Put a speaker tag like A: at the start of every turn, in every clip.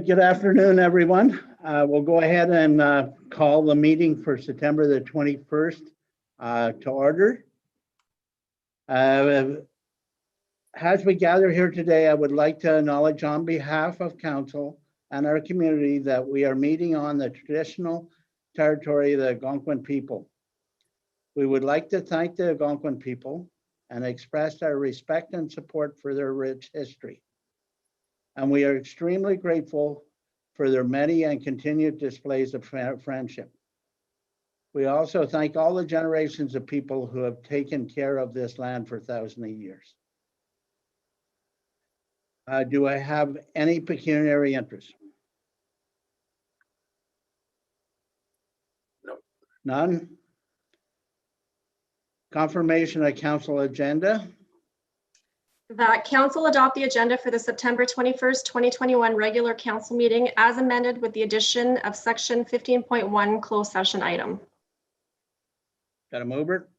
A: good afternoon, everyone. We'll go ahead and call the meeting for September the 21st to order. As we gather here today, I would like to acknowledge on behalf of Council and our community that we are meeting on the traditional territory of the Algonquin people. We would like to thank the Algonquin people and express our respect and support for their rich history. And we are extremely grateful for their many and continued displays of friendship. We also thank all the generations of people who have taken care of this land for thousands of years. Do I have any pecuniary interest?
B: No.
A: None? Confirmation of council agenda.
C: That council adopt the agenda for the September 21st, 2021 regular council meeting as amended with the addition of section 15.1 closed session item.
A: Got a mover?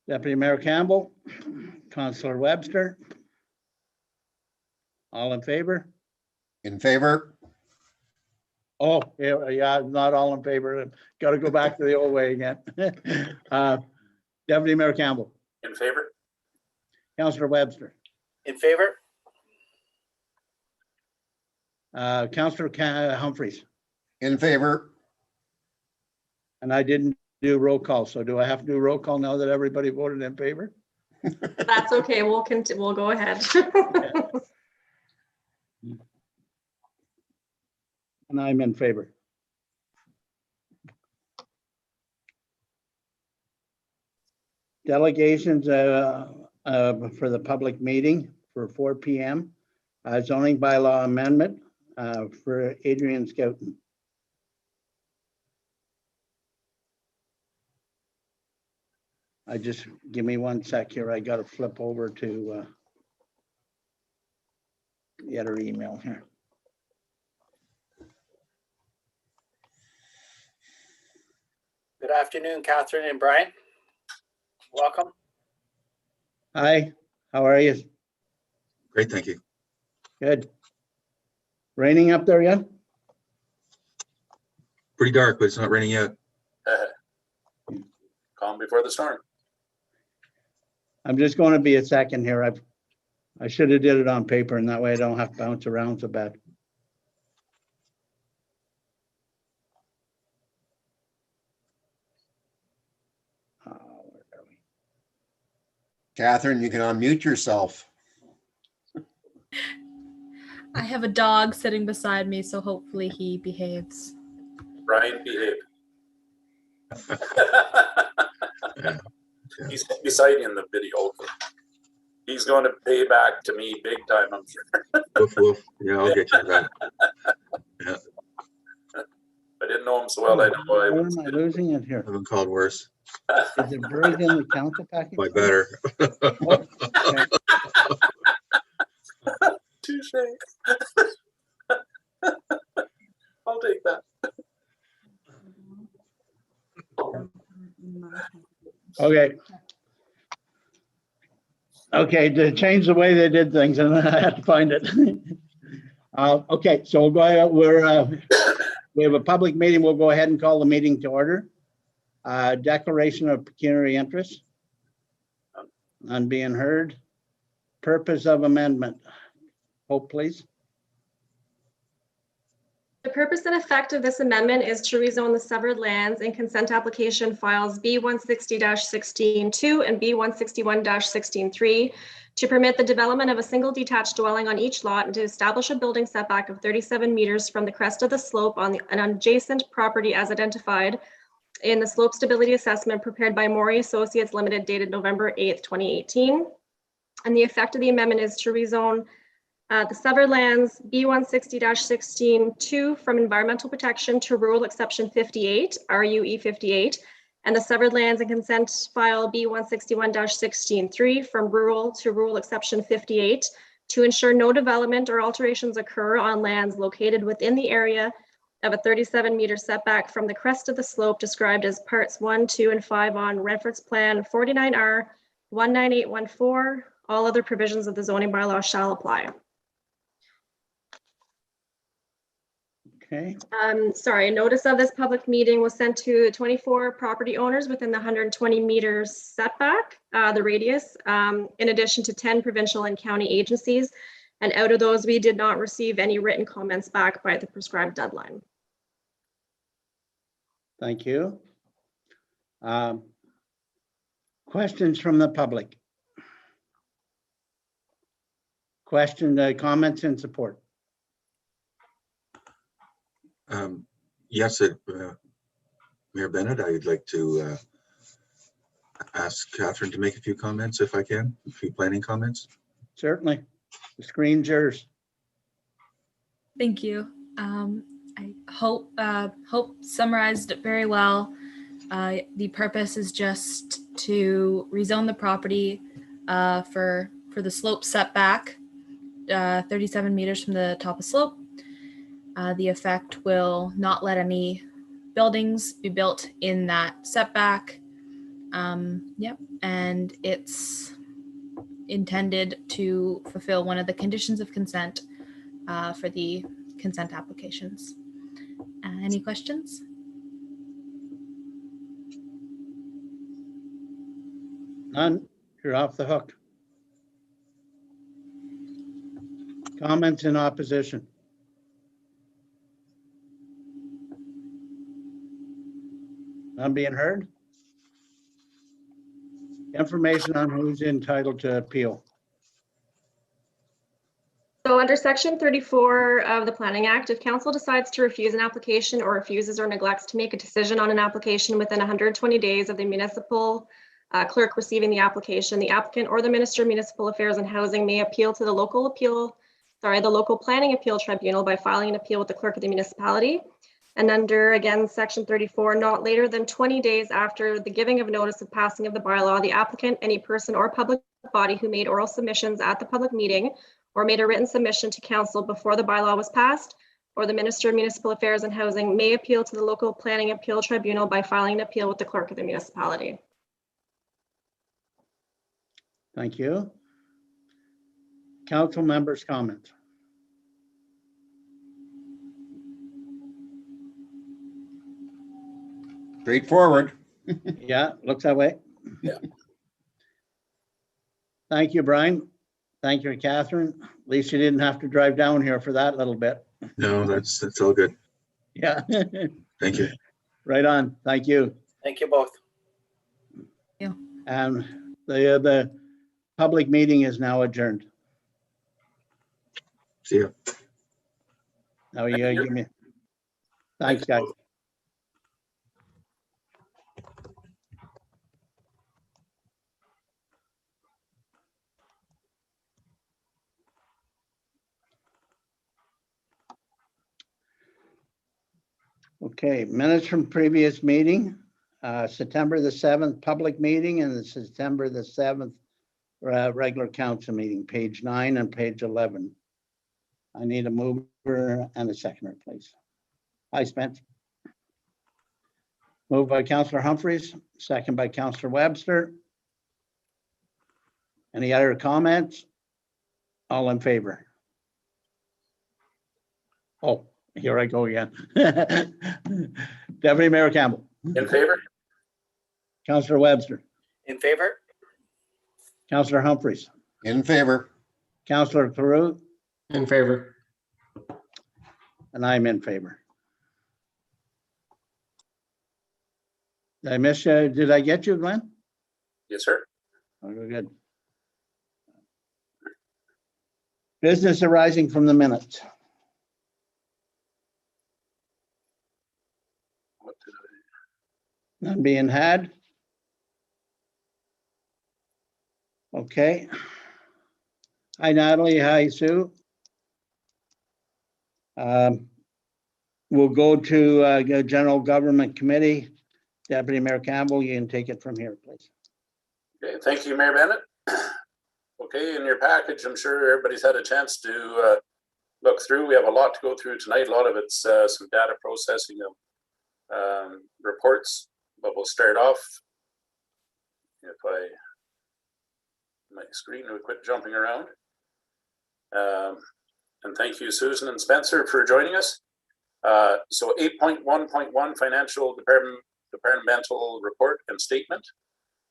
A: Deputy Mayor Campbell, Councillor Webster. All in favor?
B: In favor?
A: Oh, yeah, not all in favor. Got to go back to the old way again. Deputy Mayor Campbell.
D: In favor?
A: Councillor Webster.
D: In favor?
A: Councillor Humphreys.
B: In favor?
A: And I didn't do roll call, so do I have to do roll call now that everybody voted in favor?
C: That's okay. We'll go ahead.
A: And I'm in favor. Delegations for the public meeting for 4 p.m. Zoning bylaw amendment for Adrian Scouten. Give me 1 sec here. I got to flip over to the other email here.
D: Good afternoon, Catherine and Brian. Welcome.
A: Hi, how are you?
B: Great, thank you.
A: Good. Raining up there yet?
B: Pretty dark, but it's not raining yet.
D: Calm before the storm.
A: I'm just going to be a second here. I should have did it on paper, and that way I don't have to bounce around so bad. Where are we?
B: Catherine, you can unmute yourself.
E: I have a dog sitting beside me, so hopefully he behaves.
D: Brian, behave.
B: Yeah.
D: He's beside you in the video. He's going to pay back to me big time, I'm sure.
B: Woof, woof. Yeah, I'll get you that. Yeah,
D: I didn't know him so well. I don't know.
A: Why am I losing it here?
B: I've been called worse.
A: Is it buried in the council package?
B: Quite better.
A: Oh, okay.
D: Touche. I'll take that.
A: Okay. Okay, to change the way they did things, and I had to find it. Okay, so we'll go ahead. We have a public meeting. We'll go ahead and call the meeting to order. Declaration of pecuniary interest. None being heard. Purpose of amendment. Hope, please.
C: The purpose and effect of this amendment is to rezone the severed lands in consent application files B160-16-2 and B161-16-3 to permit the development of a single detached dwelling on each lot and to establish a building setback of 37 meters from the crest of the slope on an adjacent property as identified in the slope stability assessment prepared by Maury Associates Limited dated November 8th, 2018. And the effect of the amendment is to rezone the severed lands B160-16-2 from environmental protection to rural exception 58, RUE 58, and the severed lands in consent file B161-16-3 from rural to rural exception 58 to ensure no development or alterations occur on lands located within the area of a 37-meter setback from the crest of the slope described as parts 1, 2, and 5 on reference plan 49R 19814. All other provisions of the zoning bylaw shall apply.
A: Okay,
C: Sorry, notice of this public meeting was sent to 24 property owners within the 120 meters setback, the radius, in addition to 10 provincial and county agencies. And out of those, we did not receive any written comments back by the prescribed deadline.
A: thank you. Questions from the public? Comments in support?
F: Yes, Mayor Bennett, I'd like to ask Catherine to make a few comments if I can, a few planning comments.
A: Certainly. The screen's yours.
E: Thank you. I hope summarized it very well. The purpose is just to rezone the property for the slope setback, 37 meters from the top of slope. The effect will not let any buildings be built in that setback. Yep, and it's intended to fulfill one of the conditions of consent for the consent applications. Any questions?
A: None, you're off the hook. Comments in opposition? None being heard? Information on who's entitled to appeal.
C: So under section 34 of the Planning Act, if council decides to refuse an application or refuses or neglects to make a decision on an application within 120 days of the municipal clerk receiving the application, the applicant or the Minister of Municipal Affairs and Housing may appeal to the local planning appeal tribunal by filing an appeal with the clerk of the municipality. And under, again, section 34, not later than 20 days after the giving of notice of passing of the bylaw, the applicant, any person or public body who made oral submissions at the public meeting or made a written submission to council before the bylaw was passed, or the Minister of Municipal Affairs and Housing may appeal to the local planning appeal tribunal by filing an appeal with the clerk of the municipality.
A: Thank you. Council members' comments.
B: Straightforward.
A: Yeah, looks that way.
D: Yeah.
A: Thank you, Brian. Thank you, Catherine. At least you didn't have to drive down here for that little bit.
F: No, that's all good.
A: Yeah.
F: Thank you.
A: Right on. Thank you.
G: Thank you both.
A: And the public meeting is now adjourned.
F: See ya.
A: Now you give me. Thanks, guys. Okay, minutes from previous meeting, September the 7th public meeting and the September the 7th regular council meeting, page 9 and page 11. I need a mover and a seconder, please. Hi, Spence. Moved by Councillor Humphreys, second by Councillor Webster. Any other comments? All in favor? Oh, here I go again. Deputy Mayor Campbell.
D: In favor?
A: Councillor Webster.
G: In favor?
A: Councillor Humphreys.
B: In favor.
A: Councillor Theroux.
H: In favor.
A: And I'm in favor. Did I miss you? Did I get you, Glenn?
D: Yes, sir.
A: Oh, good. Business arising from the minutes.
D: What did
A: None being had. Okay. Hi, Natalie. Hi, Sue. We'll go to General Government Committee. Deputy Mayor Campbell, you can take it from here, please.
D: Okay, thank you, Mayor Bennett. Okay, in your package, I'm sure everybody's had a chance to look through. We have a lot to go through tonight. A lot of it's some data processing of reports, but we'll start off. If my screen would quit jumping around. And thank you, Susan and Spencer, for joining us. So 8.1.1 financial departmental report and statement.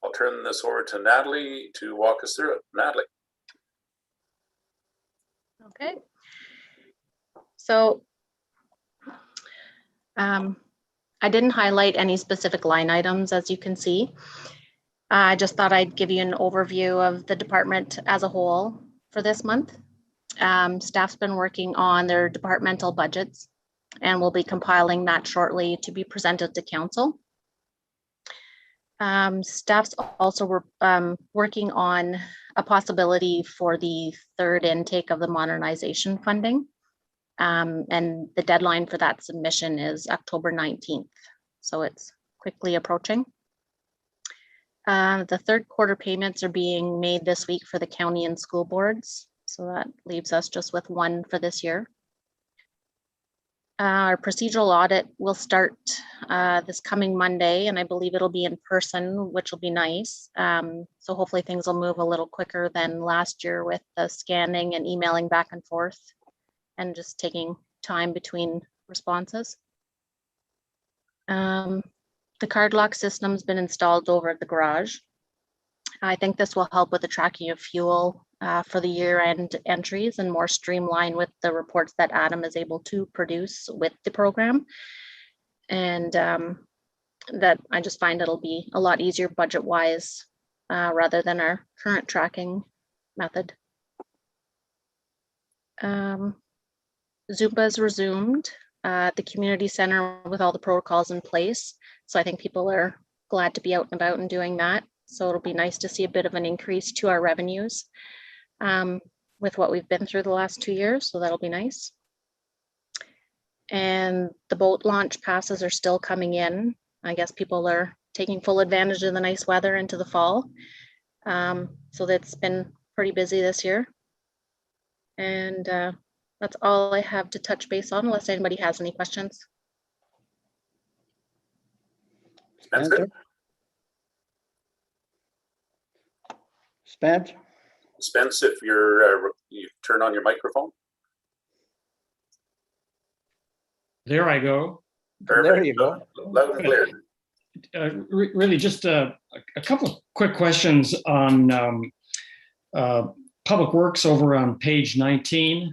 D: I'll turn this over to Natalie to walk us through it. Natalie.
G: Okay. So I didn't highlight any specific line items, as you can see. I just thought I'd give you an overview of the department as a whole for this month. Staff's been working on their departmental budgets, and we'll be compiling that shortly to be presented to council. Staff's also working on a possibility for the third intake of the modernization funding. And the deadline for that submission is October 19th. So it's quickly approaching. The third quarter payments are being made this week for the county and school boards. So that leaves us just with one for this year. Our procedural audit will start this coming Monday, and I believe it'll be in person, which will be nice. So hopefully things will move a little quicker than last year with the scanning and emailing back and forth and just taking time between responses. The card lock system's been installed over at the garage. I think this will help with the tracking of fuel for the year-end entries and more streamlined with the reports that Adam is able to produce with the program. And that I just find it'll be a lot easier budget-wise rather than our current tracking method. Zumba's resumed at the community center with all the protocols in place. So I think people are glad to be out and about and doing that. So it'll be nice to see a bit of an increase to our revenues with what we've been through the last 2 years. So that'll be nice. And the boat launch passes are still coming in. I guess people are taking full advantage of the nice weather into the fall. So that's been pretty busy this year. And that's all I have to touch base on, unless anybody has any questions.
D: Spencer?
A: Spence?
D: Spence, if you turn on your microphone.
H: There I go.
A: There you go.
D: Loud and clear.
H: Really just a couple of quick questions on Public Works over on page 19.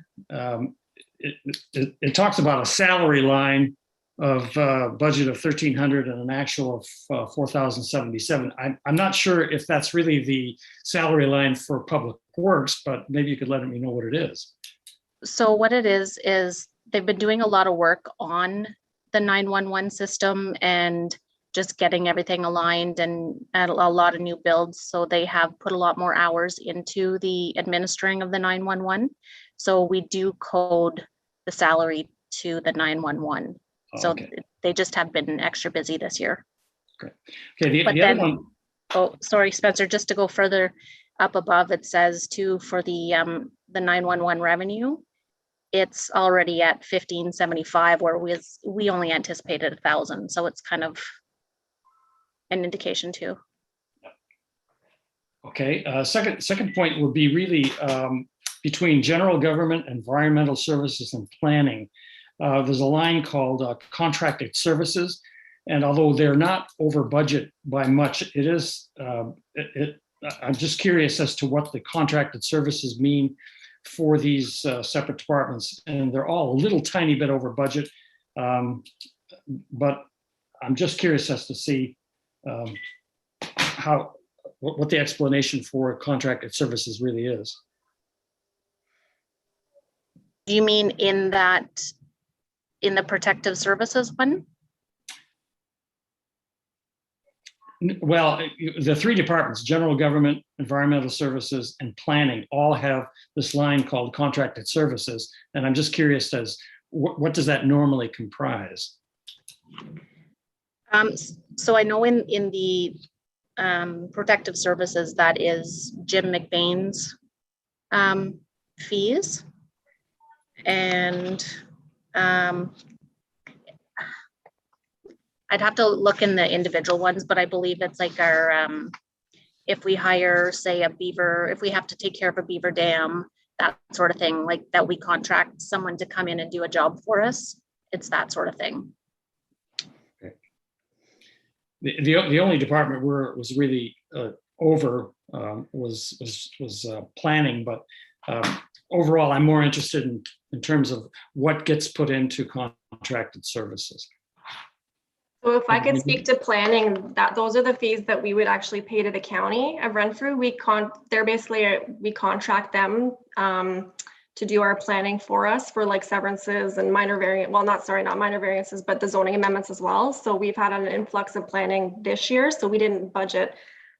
H: It talks about a salary line of budget of 1,300 and an actual of 4,077. I'm not sure if that's really the salary line for Public Works, but maybe you could let me know what it is.
G: So what it is they've been doing a lot of work on the 911 system and just getting everything aligned and a lot of new builds. So they have put a lot more hours into the administering of the 911. So we do code the salary to the 911. So
H: Okay.
G: they just have been extra busy this year.
H: Okay, the
G: But
H: other
G: then-
H: one,
G: Oh, sorry, Spencer, just to go further up above, it says too, for the 911 revenue, it's already at 1,575, where we only anticipated 1,000. So it's kind of an indication too.
H: okay, second point would be really between general government, environmental services, and planning. There's a line called contracted services. And although they're not over budget by much, it is, I'm just curious as to what the contracted services mean for these separate departments. And they're all a little tiny bit over budget. But I'm just curious as to see what the explanation for contracted services really is.
G: Do you mean in the protective services one?
H: Well, the three departments, general government, environmental services, and planning, all have this line called contracted services. And I'm just curious as what does that normally comprise?
G: So I know in the protective services, that is Jim McBain's fees. And I'd have to look in the individual ones, but I believe it's like our, if we hire, say, a beaver, if we have to take care of a beaver dam, that sort of thing, like that we contract someone to come in and do a job for us. it's that sort of thing.
H: The only department where it was really over was planning, but overall, I'm more interested in terms of what gets put into contracted services.
C: So if I could speak to planning, those are the fees that we would actually pay to the county of Renfrew. We contract them to do our planning for us for like severances and not minor variances, but the zoning amendments as well. So we've had an influx of planning this year, so we didn't budget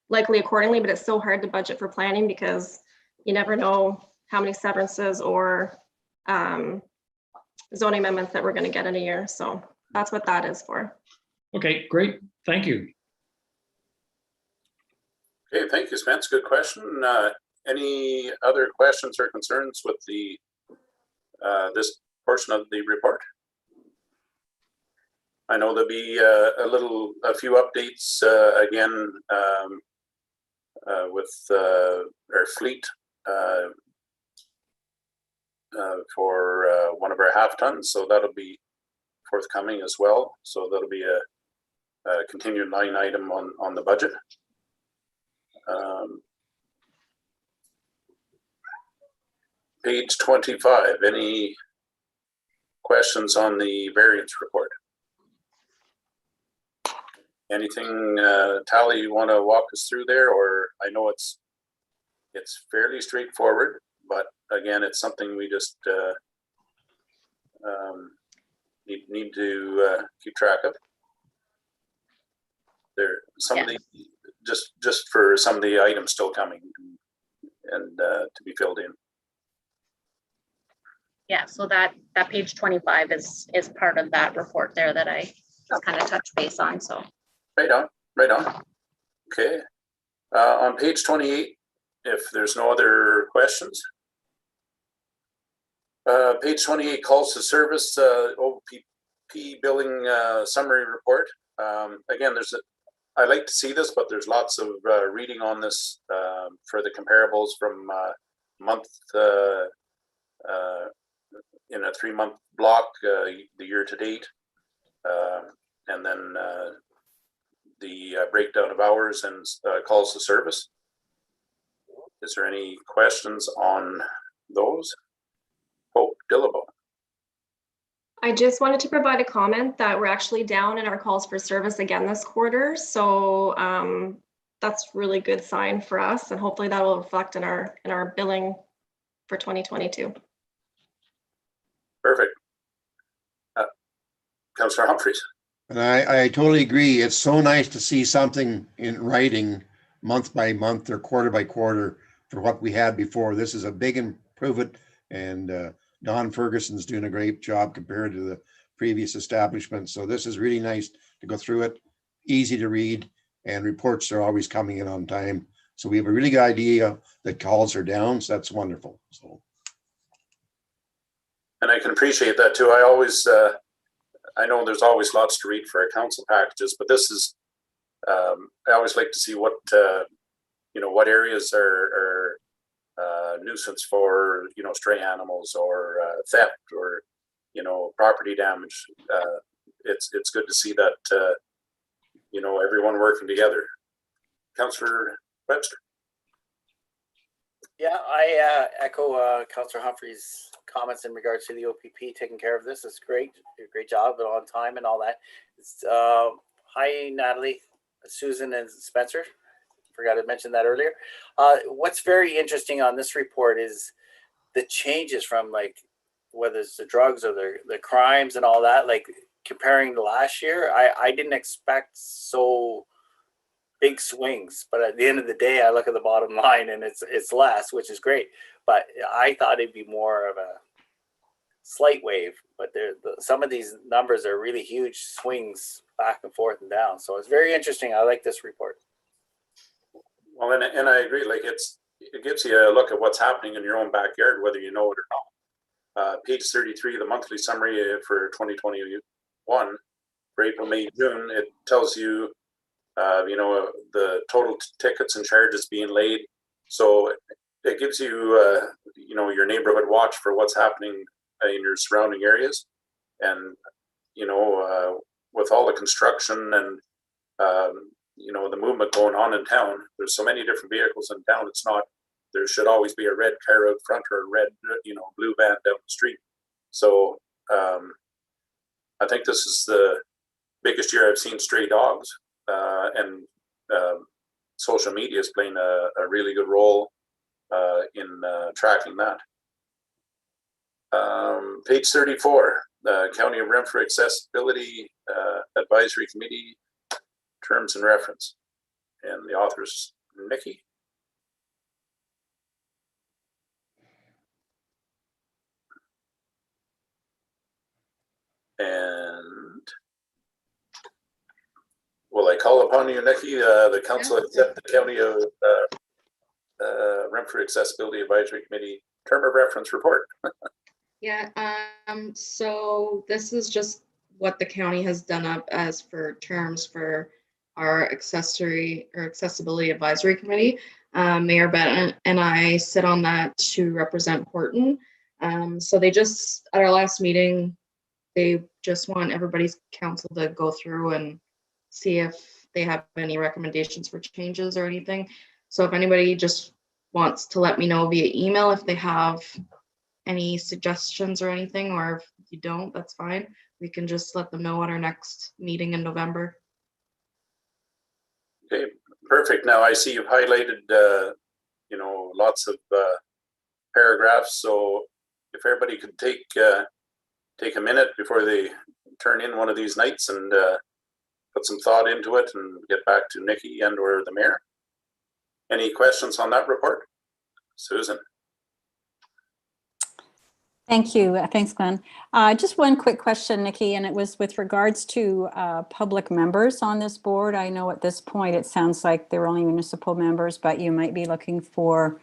C: likely accordingly, but it's so hard to budget for planning because you never know how many severances or zoning amendments that we're going to get in a year. So that's what that is for.
H: Okay, great. Thank you.
D: Okay, thank you, Spence. Good question. Any other questions or concerns with the this portion of the report? I know there'll be a few updates again with our fleet for one of our half tons, so that'll be forthcoming as well. So that'll be a continued line item on the budget. Page 25, any questions on the variance report? Anything, Tally, you want to walk us through there? Or I know it's fairly straightforward, but again, it's something we just need to keep track of. There, some of the just for some of the items still coming and to be filled in.
G: Yeah, so that page 25 is part of that report there that I just kind of touched base on. So
D: Right on. Okay. On page 28, if there's no other questions. Page 28, calls to service, OPP billing summary report. Again, I like to see this, but there's lots of reading on this for the comparables from month in a 3-month block, the year to date, and then the breakdown of hours and calls to service. Is there any questions on those? Hope Dillabo.
C: I just wanted to provide a comment that we're actually down in our calls for service again this quarter. So that's really good sign for us, and hopefully that will reflect in our billing for 2022.
D: Perfect. Councillor Humphreys.
B: And I totally agree. It's so nice to see something in writing month by month or quarter by quarter for what we had before. This is a big improvement, and Don Ferguson's doing a great job compared to the previous establishment. So this is really nice to go through it, easy to read, and reports are always coming in on time. So we have a really good idea that calls are down. So that's wonderful. So.
D: And I can appreciate that too. I always, I know there's always lots to read for our council packages, but this is, I always like to see what, what areas are nuisance for, stray animals or theft or, property damage. It's good to see that, everyone working together. Councillor Webster.
I: Yeah, I echo Councillor Humphrey's comments in regards to the OPP taking care of this. It's great. Great job and on time and all that. Hi, Natalie, Susan, and Spencer. Forgot to mention that earlier. What's very interesting on this report is the changes from whether it's the drugs or the crimes and all that, comparing to last year. I didn't expect so big swings, but at the end of the day, I look at the bottom line and it's less, which is great. But I thought it'd be more of a slight wave. But some of these numbers are really huge swings back and forth and down. So it's very interesting. I like this report.
D: Well, and I agree. It gives you a look at what's happening in your own backyard, whether you know it or not. Page 33, the monthly summary for 2021 for April, May, June. It tells you, the total tickets and charges being laid. So it gives you, your neighborhood watch for what's happening in your surrounding areas. And with all the construction and, the movement going on in town, there's so many different vehicles in town. It's not, there should always be a red car out front or a red, blue van down the street. So I think this is the biggest year I've seen stray dogs, and social media is playing a really good role in tracking that. Page 34, County of Renfrew Accessibility Advisory Committee Terms and Reference. And the author's Nikki. And will I call upon you, Nikki? The council accept the County of Renfrew Accessibility Advisory Committee Term of Reference report.
J: Yeah, so this is just what the county has done up as for terms for our accessibility advisory committee. Mayor Bennett and I sit on that to represent Horton. So they just, at our last meeting, they just want everybody's council to go through and see if they have any recommendations for changes or anything. So if anybody just wants to let me know via email if they have any suggestions or anything, or if you don't, that's fine. We can just let them know at our next meeting in November.
D: Okay, perfect. Now I see you've highlighted, lots of paragraphs. So if everybody could take a minute before they turn in one of these nights and put some thought into it and get back to Nikki and or the mayor. Any questions on that report? Susan.
K: Thank you. Thanks, Glenn. Just one quick question, Nikki, and it was with regards to public members on this board. I know at this point it sounds like they're only municipal members, but you might be looking for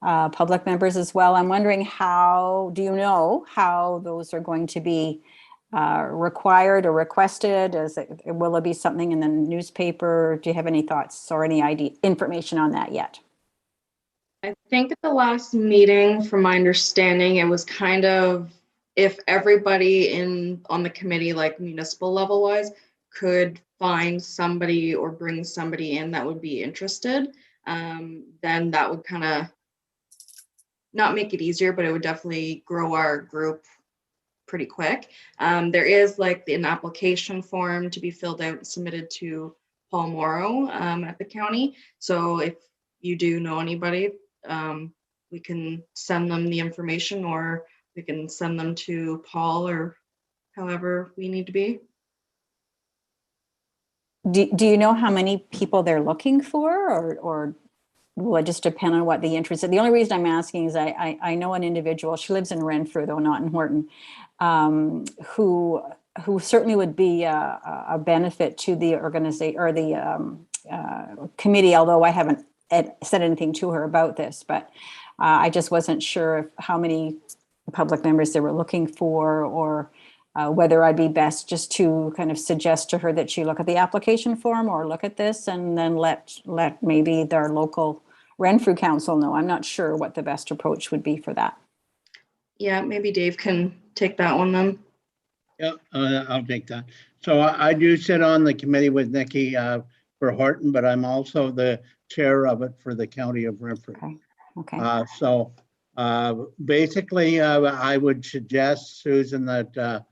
K: public members as well. I'm wondering do you know how those are going to be required or requested? Will it be something in the newspaper? Do you have any thoughts or any information on that yet?
J: I think at the last meeting, from my understanding, it was kind of if everybody on the committee, like municipal level wise, could find somebody or bring somebody in that would be interested, then that would kind of not make it easier, but it would definitely grow our group pretty quick. There is like an application form to be filled out and submitted to Paul Morrow at the county. So if you do know anybody, we can send them the information, or we can send them to Paul, or however we need to be.
K: Do you know how many people they're looking for, or will it just depend on what the interest is? The only reason I'm asking is I know an individual, she lives in Renfrew, though not in Horton, who certainly would be a benefit to the organization or the committee, although I haven't said anything to her about this, but I just wasn't sure how many public members they were looking for, or whether I'd be best just to kind of suggest to her that she look at the application form or look at this and then let maybe their local Renfrew council know. I'm not sure what the best approach would be for that.
J: Yeah, maybe Dave can take that one then.
A: Yeah, I'll take that. So I do sit on the committee with Nikki for Horton, but I'm also the chair of it for the county of Renfrew.
K: Okay.
A: So basically, I would suggest, Susan, that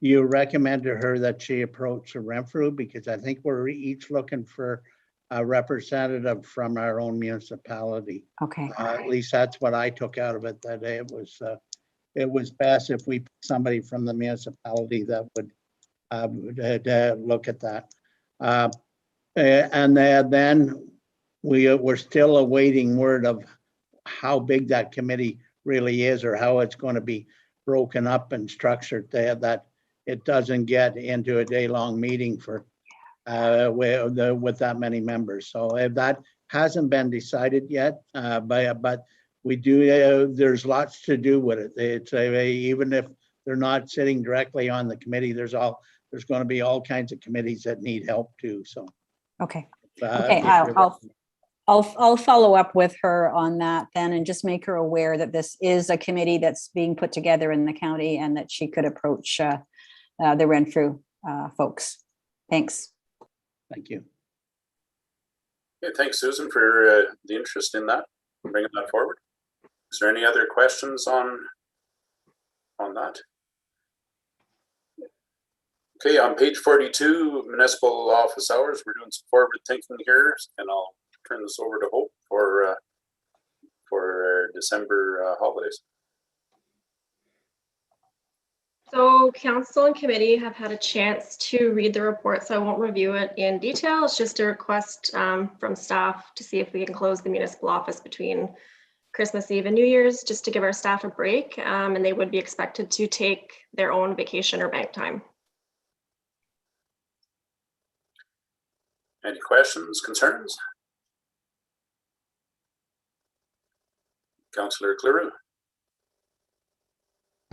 A: you recommend to her that she approach Renfrew, because I think we're each looking for a representative from our own municipality.
K: Okay.
A: At least that's what I took out of it, that it was best if we put somebody from the municipality that would look at that. And then we're still awaiting word of how big that committee really is, or how it's going to be broken up and structured there, that it doesn't get into a day-long meeting for with that many members. So if that hasn't been decided yet, but we do, there's lots to do with it. It's even if they're not sitting directly on the committee, there's going to be all kinds of committees that need help too. So
K: okay. I'll follow up with her on that then, and just make her aware that this is a committee that's being put together in the county, and that she could approach the Renfrew folks. Thanks.
A: Thank you.
D: Okay, thanks, Susan, for the interest in that, bringing that forward. Is there any other questions on that? Okay, on page 42, municipal office hours, we're doing some forward thinking here, and I'll turn this over to Hope for December holidays.
C: So council and committee have had a chance to read the report, so I won't review it in detail. It's just a request from staff to see if we can close the municipal office between Christmas Eve and New Year's, just to give our staff a break, and they would be expected to take their own vacation or bank time.
D: Any questions, concerns? Councillor Cleroux.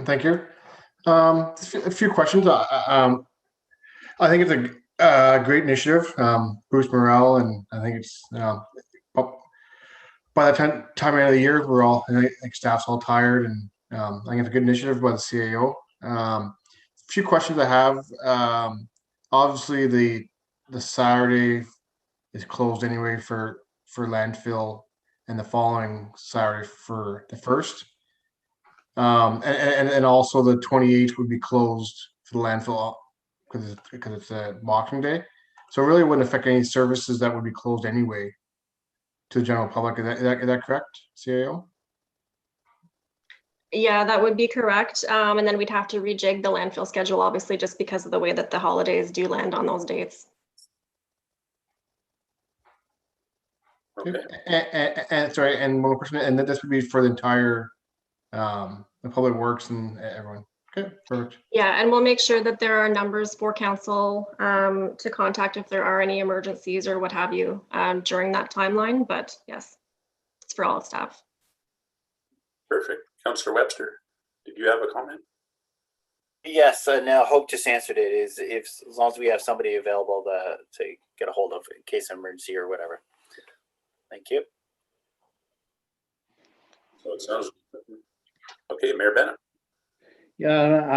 L: Thank you. A few questions. I think it's a great initiative, boost morale, and I think it's by the time of the year, we're all, I think staff's all tired, and I think it's a good initiative by the CAO. A few questions I have. Obviously, the Saturday is closed anyway for landfill, and the following Saturday for the 1st. And also the 28th would be closed for the landfill because it's a Boxing Day. So it really wouldn't affect any services that would be closed anyway to the general public. Is that correct, CAO?
C: Yeah, that would be correct. And then we'd have to rejig the landfill schedule, obviously, just because of the way that the holidays do land on those dates.
D: Okay.
L: And sorry, and one more question, and this would be for the entire the public works and everyone. Okay, perfect.
C: Yeah, and we'll make sure that there are numbers for council to contact if there are any emergencies or what have you during that timeline. But yes, it's for all staff.
D: Perfect. Councillor Webster, did you have a comment?
I: Yes, and Hope just answered it. Is if as long as we have somebody available to get a hold of in case of emergency or whatever. Thank you.
D: So it sounds okay, Mayor Bennett.
A: Yeah,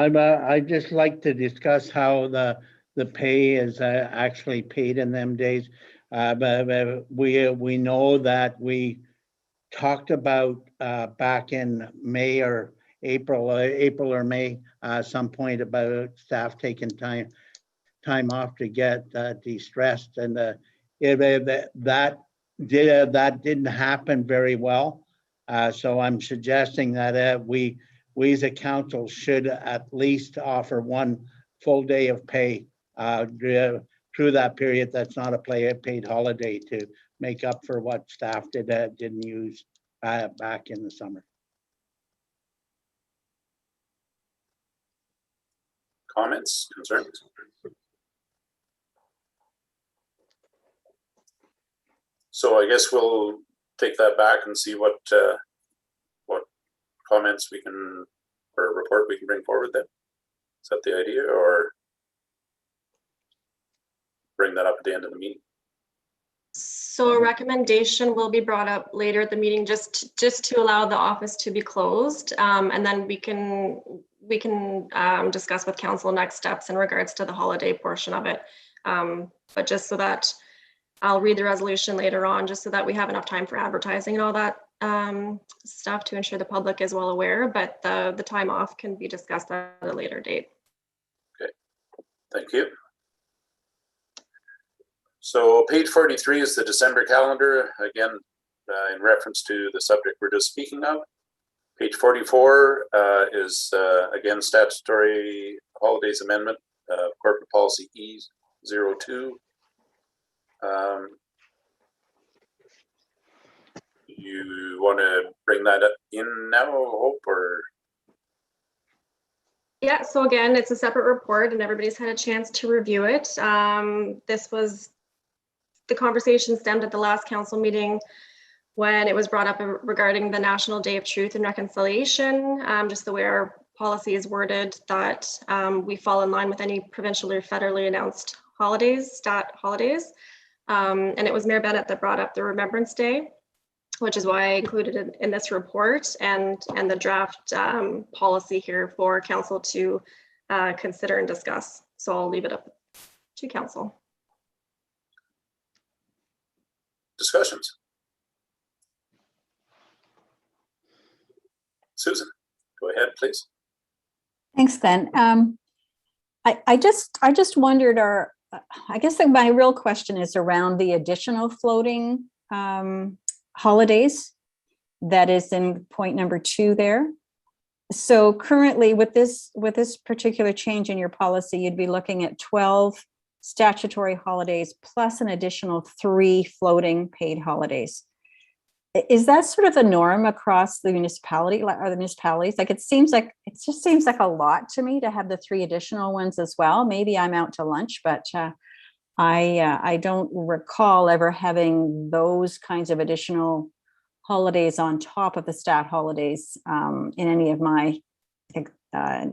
A: I'd just like to discuss how the pay is actually paid in them days. But we know that we talked about back in May or April or May, some point about staff taking time off to get de-stressed, and that didn't happen very well. So I'm suggesting that we as a council should at least offer one full day of pay through that period. That's not a paid holiday, to make up for what staff didn't use back in the summer.
D: Comments, concerns? So I guess we'll take that back and see what comments we can, or report we can bring forward then. Is that the idea, or bring that up at the end of the meeting?
C: So a recommendation will be brought up later at the meeting, just to allow the office to be closed, and then we can discuss with council next steps in regards to the holiday portion of it. But just so that I'll read the resolution later on, just so that we have enough time for advertising and all that stuff to ensure the public is well aware. But the time off can be discussed at a later date.
D: Okay, thank you. So page 43 is the December calendar, again, in reference to the subject we're just speaking of. Page 44 is, again, statutory holidays amendment, corporate policy E02. You want to bring that in now, Hope, or?
C: Yeah, so again, it's a separate report and everybody's had a chance to review it. This was, the conversation stemmed at the last council meeting when it was brought up regarding the National Day of Truth and Reconciliation, just the way our policy is worded, that we fall in line with any provincial or federally announced holidays, stat holidays. And it was Mayor Bennett that brought up the Remembrance Day, which is why I included it in this report, and the draft policy here for council to consider and discuss. So I'll leave it up to council.
D: Discussions? Susan, go ahead, please.
K: Thanks, Glenn. I just wondered, I guess that my real question is around the additional floating holidays that is in point number 2 there. So currently with this particular change in your policy, you'd be looking at 12 statutory holidays plus an additional 3 floating paid holidays. Is that sort of the norm across the municipality or the municipalities? Like it just seems like a lot to me to have the 3 additional ones as well. Maybe I'm out to lunch, but I don't recall ever having those kinds of additional holidays on top of the stat holidays in any of my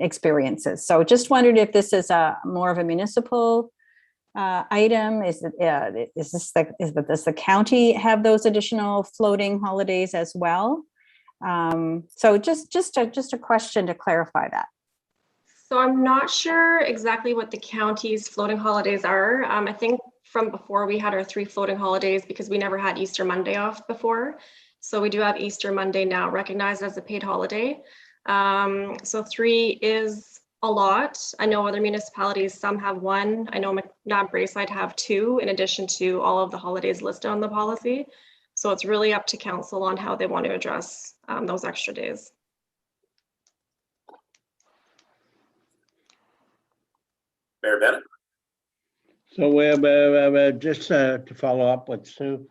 K: experiences. So just wondered if this is more of a municipal item. Does the county have those additional floating holidays as well? So just a question to clarify that.
C: So I'm not sure exactly what the county's floating holidays are. I think from before we had our 3 floating holidays because we never had Easter Monday off before. So we do have Easter Monday now recognized as a paid holiday. So 3 is a lot. I know other municipalities, some have 1. I know McNabb Braeside have 2 in addition to all of the holidays listed on the policy. So it's really up to council on how they want to address those extra days.
D: Mayor Bennett?
A: So we just to follow up with Sue,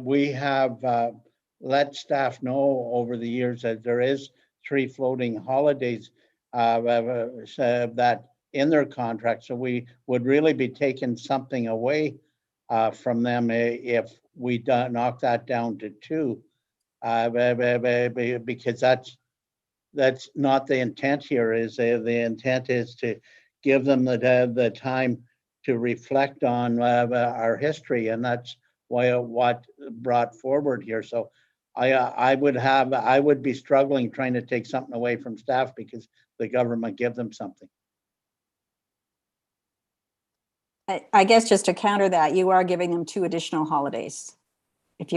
A: we have let staff know over the years that there is 3 floating holidays that in their contract. So we would really be taking something away from them if we knock that down to 2, because that's not the intent here. Is the intent is to give them the time to reflect on our history, and that's what brought forward here. So I would be struggling trying to take something away from staff because the government give them something.
K: I guess just to counter that, you are giving them 2 additional holidays if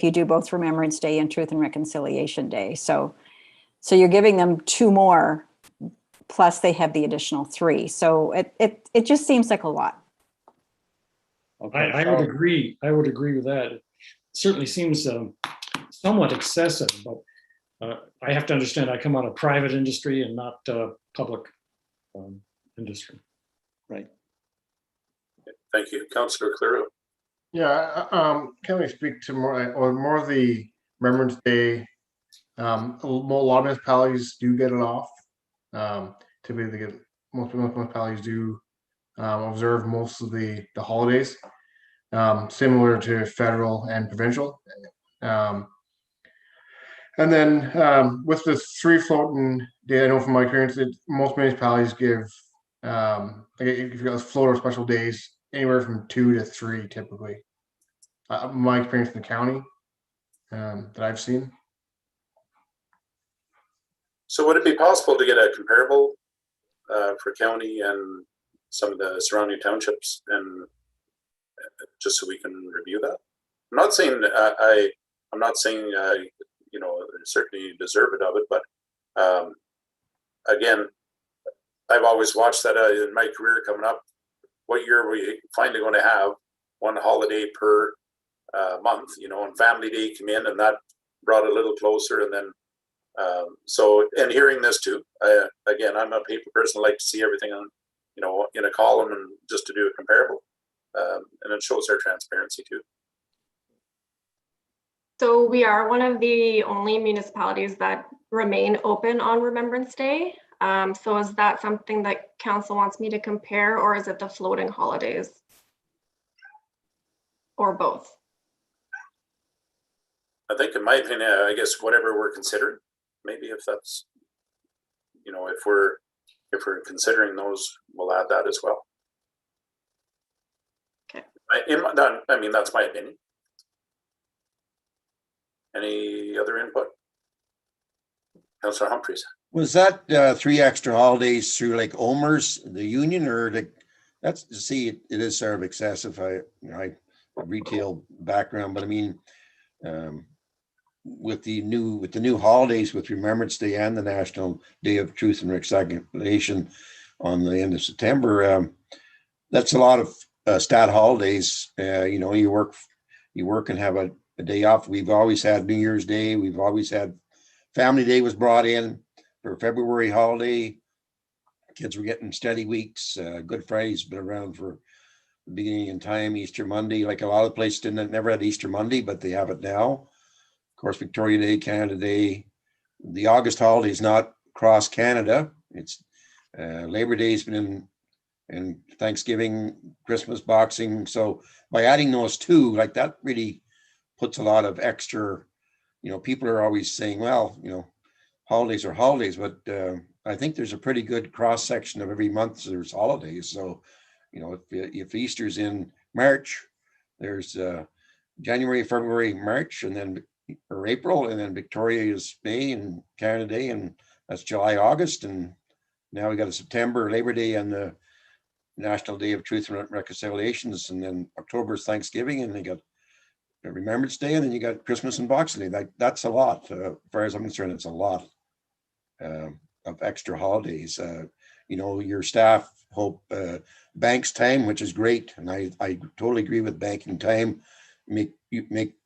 K: you do both Remembrance Day and Truth and Reconciliation Day. So you're giving them 2 more, plus they have the additional 3. So it just seems like a lot.
A: Okay,
H: I would agree. I would agree with that. It certainly seems somewhat excessive, but I have to understand I come out of private industry and not public industry.
A: Right.
D: Thank you. Councillor Clearfield.
L: Yeah, can we speak to more of the Remembrance Day? A lot of municipalities do get it off. Typically, most municipalities do observe most of the holidays, similar to federal and provincial. And then with the 3 floating day, I know from my experience that most municipalities give, like if you've got float or special days, anywhere from 2 to 3 typically. My experience in the county that I've seen.
D: So would it be possible to get a comparable for county and some of the surrounding townships, and just so we can review that? I'm not saying I'm not saying you know, certainly deserve it of it, but again, I've always watched that in my career coming up. What year are we finally going to have 1 holiday per month? You know, and Family Day came in, and that brought it a little closer, and then. So, and hearing this too, again, I'm a paper person. I like to see everything on, you know, in a column and just to do a comparable, and it shows our transparency too.
C: So we are one of the only municipalities that remain open on Remembrance Day. So is that something that council wants me to compare, or is it the floating holidays? Or both?
D: I think in my opinion, I guess whatever we're considering, maybe if that's, you know, if we're considering those, we'll add that as well.
C: Okay.
D: I mean, that's my opinion. Any other input? Councillor Humphreys.
B: Was that 3 extra holidays through like Omer's, the union, or like, that's, see, it is sort of excessive. I retail background, but I mean, with the new holidays, with Remembrance Day and the National Day of Truth and Reconciliation on the end of September, that's a lot of stat holidays. You know, you work and have a day off. We've always had New Year's Day. We've always had Family Day was brought in for February holiday. Kids were getting study weeks. Good Friday's been around for the beginning in time. Easter Monday, like a lot of places never had Easter Monday, but they have it now. Of course, Victoria Day, Canada Day. The August holiday is not across Canada. It's Labor Day's been in, and Thanksgiving, Christmas, Boxing. So by adding those two, like that really puts a lot of extra, you know, people are always saying, well, you know, holidays are holidays, but I think there's a pretty good cross section of every month there's holidays. So, you know, if Easter's in March, there's January, February, March, and then or April, and then Victoria is May and Canada Day, and that's July, August, and now we got a September Labor Day and the National Day of Truth and Reconciliations, and then October is Thanksgiving, and they got Remembrance Day, and then you got Christmas and Boxing Day. That's a lot. As far as I'm concerned, it's a lot of extra holidays. You know, your staff hope banks time, which is great, and I totally agree with banking time. Make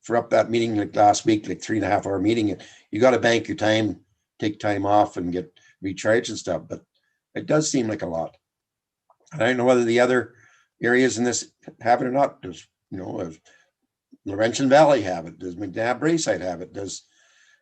B: for up that meeting like last week, like 3.5 hour meeting. You got to bank your time, take time off, and get recharged and stuff. But it does seem like a lot. I don't know whether the other areas in this have it or not. Does, you know, Laurentian Valley have it? Does McNabb Braeside have it? Does,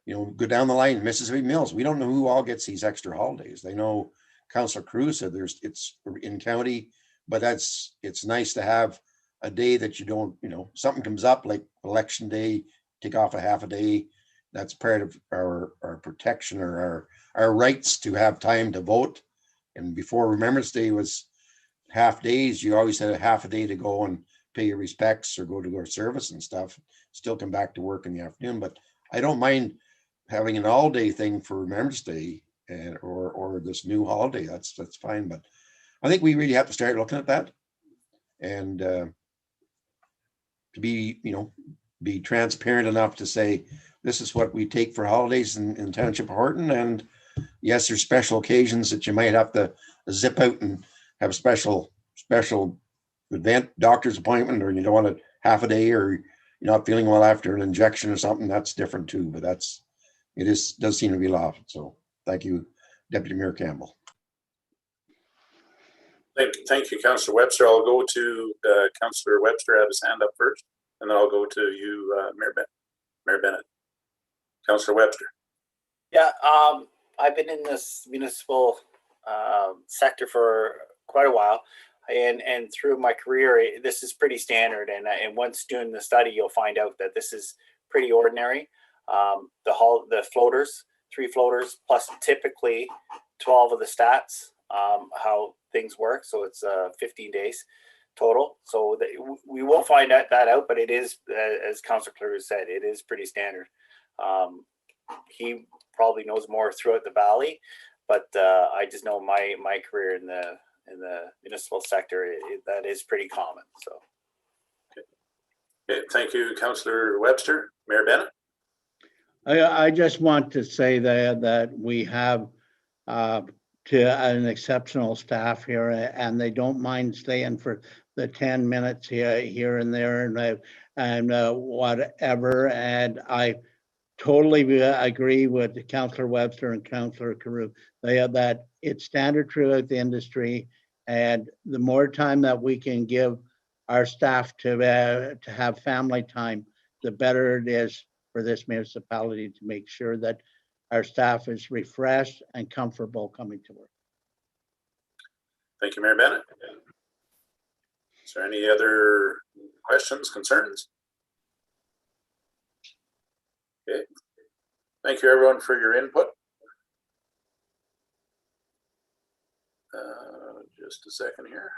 B: you know, go down the line, Mississippi Mills? We don't know who all gets these extra holidays. They know Councillor Cruz said it's in county, but it's nice to have a day that you don't, you know, something comes up like election day, take off a half a day. That's part of our protection or our rights to have time to vote. And before Remembrance Day was half days, you always had a half a day to go and pay your respects or go to our service and stuff, still come back to work in the afternoon. But I don't mind having an all day thing for Remembrance Day and or this new holiday. That's fine. But I think we really have to start looking at that and to be, you know, be transparent enough to say, this is what we take for holidays in Township of Horton. And yes, there's special occasions that you might have to zip out and have a special event, doctor's appointment, or you don't want a half a day, or you're not feeling well after an injection or something. That's different too, but does seem to be law. So thank you, Deputy Mayor Campbell.
D: Thank you, Councillor Webster. I'll go to Councillor Webster had his hand up first, and then I'll go to you, Mayor Bennett. Councillor Webster.
I: Yeah, I've been in this municipal sector for quite a while, and through my career, this is pretty standard. And once doing the study, you'll find out that this is pretty ordinary. The floaters, 3 floaters, plus typically 12 of the stats, how things work. So it's 15 days total. So we will find that out, but it is, as Councillor Clure said, it is pretty standard. He probably knows more throughout the valley, but I just know my career in the municipal sector, that is pretty common. So.
D: Okay, thank you, Councillor Webster. Mayor Bennett.
A: I just want to say that we have an exceptional staff here, and they don't mind staying for the 10 minutes here and there and whatever. And I totally agree with Councillor Webster and Councillor Carew. They have that it's standard throughout the industry, and the more time that we can give our staff to have family time, the better it is for this municipality to make sure that our staff is refreshed and comfortable coming to work.
D: Thank you, Mayor Bennett. Is there any other questions, concerns? Okay. Thank you, everyone, for your input. Just a second here.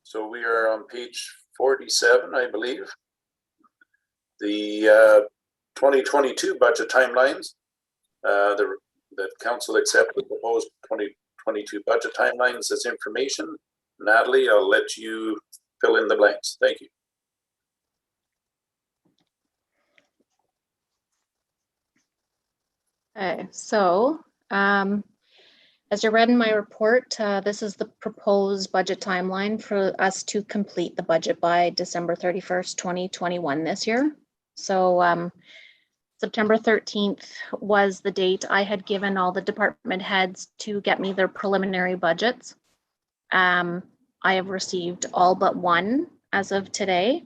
D: So we are on page 47, I believe. The 2022 budget timelines, that council accept the proposed 2022 budget timelines as information. Natalie, I'll let you fill in the blanks. Thank you.
G: Okay, so as you read in my report, this is the proposed budget timeline for us to complete the budget by December 31st, 2021 this year. So September 13th was the date I had given all the department heads to get me their preliminary budgets. I have received all but one as of today.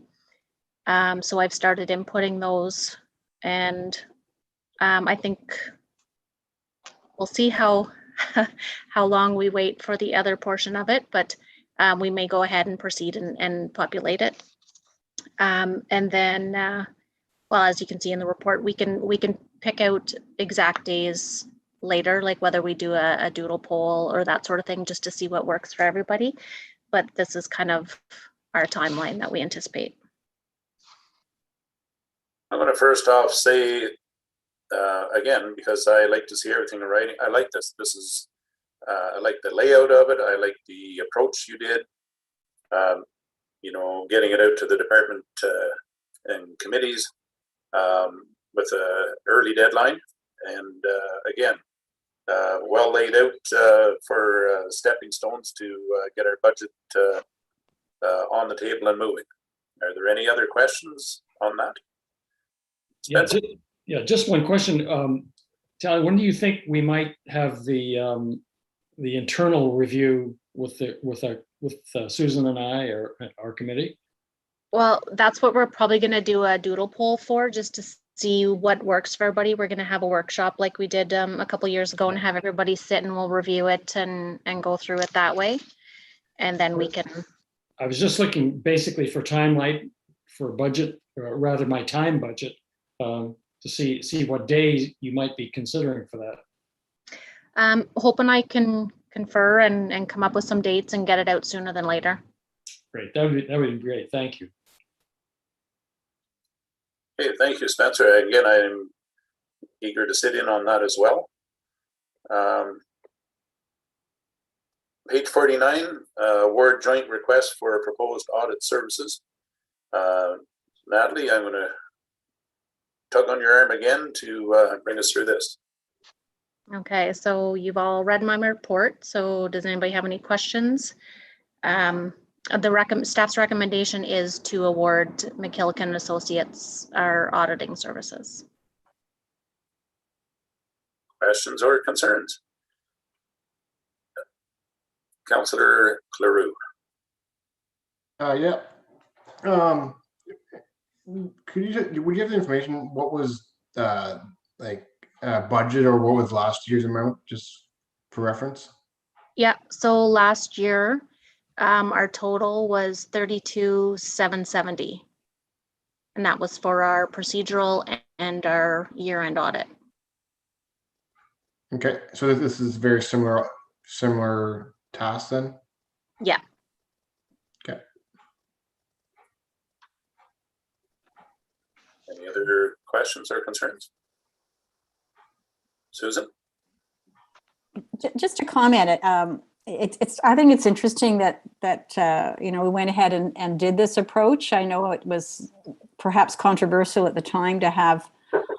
G: So I've started inputting those, and I think we'll see how long we wait for the other portion of it, but we may go ahead and proceed and populate it. And then, well, as you can see in the report, we can pick out exact days later, like whether we do a doodle poll or that sort of thing, just to see what works for everybody. But this is kind of our timeline that we anticipate.
D: I'm going to first off say, again, because I like to see everything in writing, I like this. This is, I like the layout of it. I like the approach you did. You know, getting it out to the department and committees with an early deadline. And again, well laid out for stepping stones to get our budget on the table and moving. Are there any other questions on that?
H: Just one question. Tally, when do you think we might have the internal review with Susan and I, or our committee?
G: Well, that's what we're probably going to do a doodle poll for, just to see what works for everybody. We're going to have a workshop like we did a couple years ago and have everybody sit and we'll review it and go through it that way. And then we can.
H: I was just looking basically for timeline for budget, or rather my time budget, to see what days you might be considering for that.
G: Hoping I can confer and come up with some dates and get it out sooner than later.
H: Great, that would be great. Thank you.
D: Okay, thank you, Spencer. Again, I'm eager to sit in on that as well. Page 49, award joint request for proposed audit services. Natalie, I'm going to tug on your arm again to bring us through this.
G: Okay, so you've all read my report. So does anybody have any questions? The staff's recommendation is to award McKillican Associates our auditing services.
D: Questions or concerns? Councillor Cleroux.
L: Yeah. Would you have the information? What was budget, or what was last year's amount, just for reference?
G: Yeah. So last year, our total was 32,770, and that was for our procedural and our year-end audit.
L: Okay, so this is very similar task then?
G: Yeah.
L: Okay.
D: Any other questions or concerns? Susan?
K: Just to comment, I think it's interesting that we went ahead and did this approach. I know it was perhaps controversial at the time to have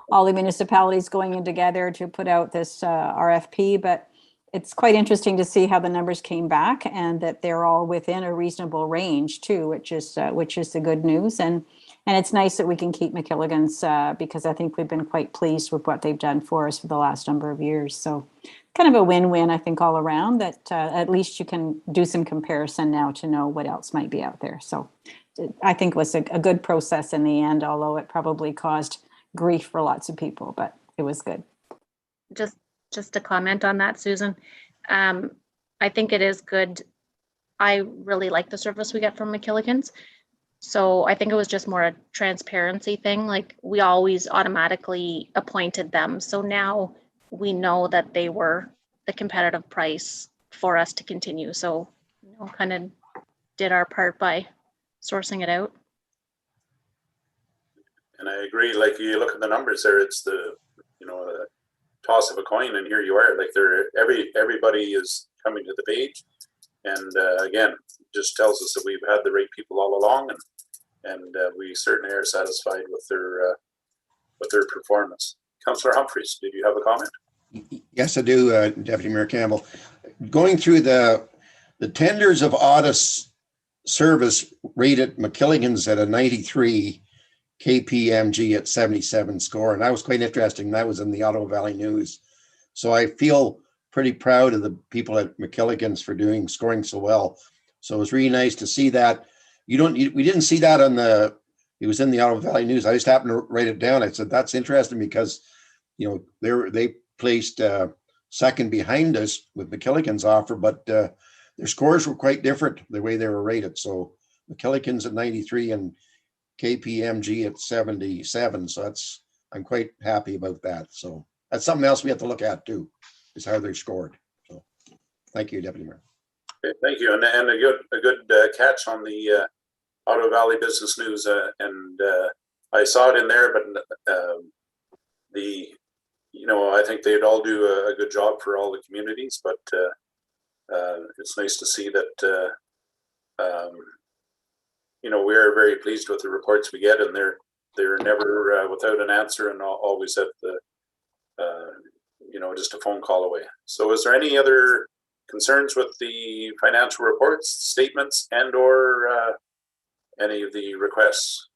K: all the municipalities going in together to put out this RFP, but it's quite interesting to see how the numbers came back and that they're all within a reasonable range too, which is the good news. And it's nice that we can keep McKilligan's because I think we've been quite pleased with what they've done for us for the last number of years. So kind of a win-win, I think, all around, that at least you can do some comparison now to know what else might be out there. So I think it was a good process in the end, although it probably caused grief for lots of people, but it was good.
G: Just to comment on that, Susan, I think it is good. I really like the service we get from McKilligan's. So I think it was just more a transparency thing. Like, we always automatically appointed them. So now we know that they were the competitive price for us to continue. So, kind of did our part by sourcing it out.
D: And I agree. agree. Like you look at the numbers there, it's the, the toss of a coin, and here you are. Like everybody is coming to the page, and again, just tells us that we've had the right people all along, and we certainly are satisfied with their performance. Councillor Humphreys, did you have a comment?
B: Yes, I do, Deputy Mayor Campbell. Going through the tenders of Otis service rated McKilligan's at a 93, KPMG at 77 score. And that was quite interesting. That was in the Ottawa Valley News. So I feel pretty proud of the people at McKilligan's for scoring so well. So it was really nice to see that. We didn't see that it was in the Ottawa Valley News. I just happened to write it down. I said, that's interesting because, they placed second behind us with McKilligan's offer, but their scores were quite different the way they were rated. So McKilligan's at 93 and KPMG at 77. So I'm quite happy about that. So that's something else we have to look at too, is how they're scored. So thank you, Deputy Mayor.
D: Okay, thank you. And a good catch on the Ottawa Valley Business News. And I saw it in there, but I think they'd all do a good job for all the communities, but it's nice to see that, we're very pleased with the reports we get, and they're never without an answer, and always at the, just a phone call away. So is there any other concerns with the financial reports, statements, and or any of the requests?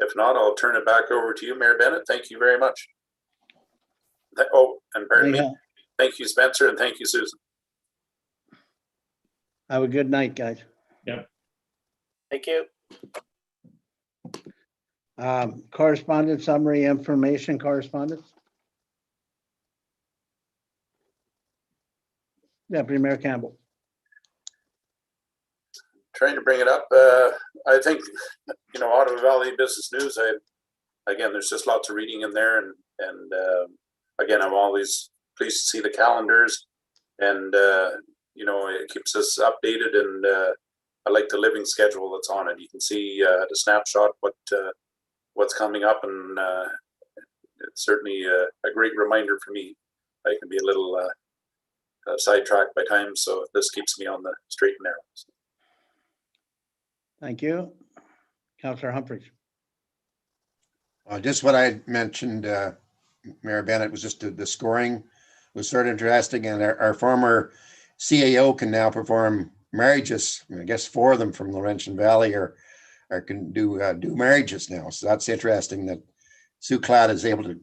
D: If not, I'll turn it back over to you, Mayor Bennett. Thank you very much. Oh, and pardon me. Thank you, Spencer, and thank you, Susan.
A: Have a good night, guys.
I: Thank you.
A: Correspondence summary, information correspondence. Deputy Mayor Campbell.
D: Trying to bring it up. I think, Ottawa Valley Business News, again, there's just lots of reading in there, and again, I'm always pleased to see the calendars, and it keeps us updated, and I like the living schedule that's on it. You can see the snapshot what's coming up, and it's certainly a great reminder for me. I can be a little sidetracked by time, so this keeps me on the straight and narrow.
A: Thank you. Councillor Humphreys.
B: Just what I mentioned, Mayor Bennett, was just the scoring was sort of interesting, and our former CAO can now perform marriages. I guess 4 of them from Laurentian Valley are can do marriages now. So that's interesting that Sue Cladd is able to.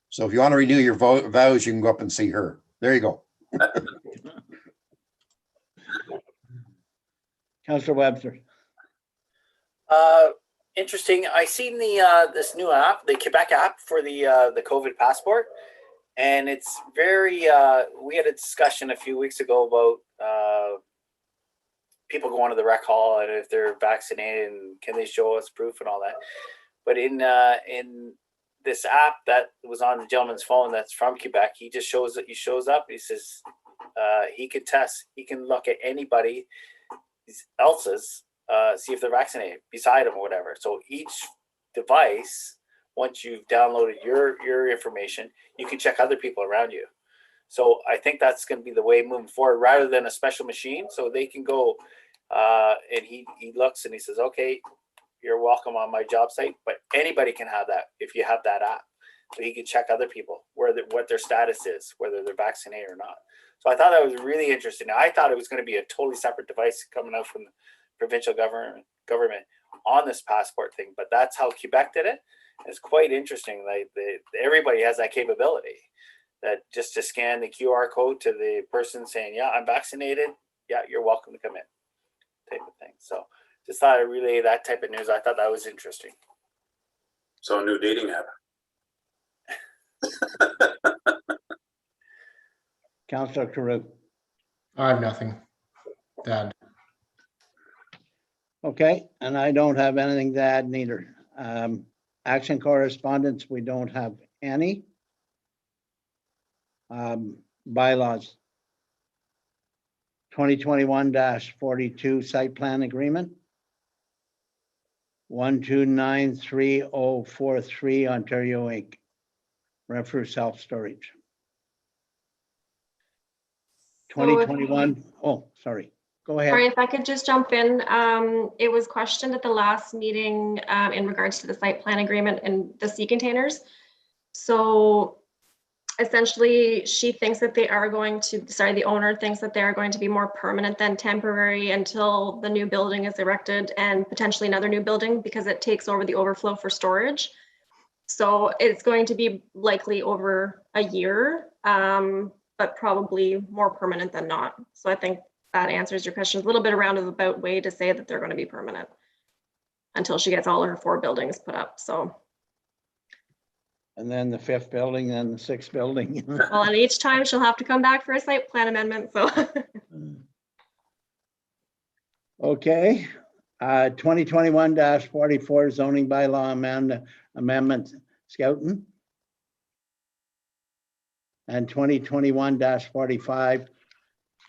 B: So if you want to renew your vows, you can go up and see her. There you go.
A: Councillor Webster.
I: Interesting. I seen this new app, the Quebec app for the COVID passport, and it's very. We had a discussion a few weeks ago about people going to the rec hall and if they're vaccinated and can they show us proof and all that. But in this app that was on the gentleman's phone that's from Quebec, he just shows that he shows up. He says he can test. He can look at anybody else's. See if they're vaccinated beside them or whatever. So each device, once you've downloaded your information, you can check other people around you. So I think that's going to be the way moving forward, rather than a special machine. So they can go and he looks and he says, okay, you're welcome on my job site, but anybody can have that if you have that app. So he can check other people what their status is, whether they're vaccinated or not. So I thought that was really interesting. I thought it was going to be a totally separate device coming out from the provincial government on this passport thing, but that's how Quebec did it. It's quite interesting. Like everybody has that capability, that just to scan the QR code to the person saying, yeah, I'm vaccinated. Yeah, you're welcome to come in, type of thing. So just thought I'd relay that type of news. I thought that was interesting.
D: So a new dating app.
A: Councillor Carew.
L: I have nothing to add.
A: Okay, and I don't have anything to add neither. Action correspondence, we don't have any. Bylaws. 2021-42 site plan agreement. 1293043 Ontario Inc. Refuse self-storage.
C: So if-
A: 2021, oh, sorry, go
C: Sorry,
A: ahead.
C: if I could just jump in. It was questioned at the last meeting in regards to the site plan agreement and the sea containers. So essentially, she thinks that they are going to, sorry, the owner thinks that they are going to be more permanent than temporary until the new building is erected and potentially another new building because it takes over the overflow for storage. So it's going to be likely over a year, but probably more permanent than not. So I think that answers your question. A little bit around about way to say that they're going to be permanent until she gets all her 4 buildings put up. So,
A: And then the 5th building, then the 6th building.
C: well, and each time she'll have to come back for a site plan amendment. So,
A: Okay, 2021-44 zoning bylaw amendment Scouton. And 2021-45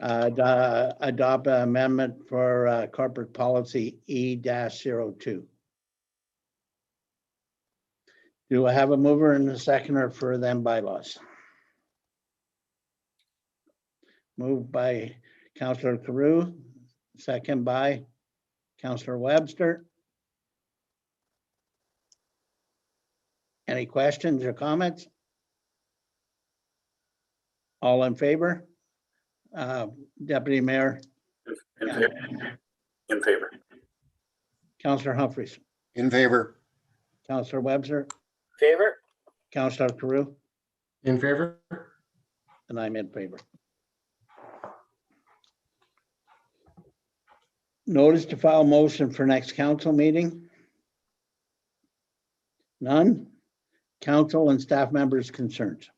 A: adopt an amendment for corporate policy E-02. Do I have a mover and a seconder for them bylaws? Moved by Councillor Carew, second by Councillor Webster. Any questions or comments? All in favor? Deputy Mayor,
D: In favor. In favor.
A: Councillor Humphreys,
B: In favor.
A: Councillor Webster,
I: Favor?
A: Councillor Carew,
L: In favor?
A: and I'm in favor. Notice to file motion for next council meeting? None? Council and staff members' concerns?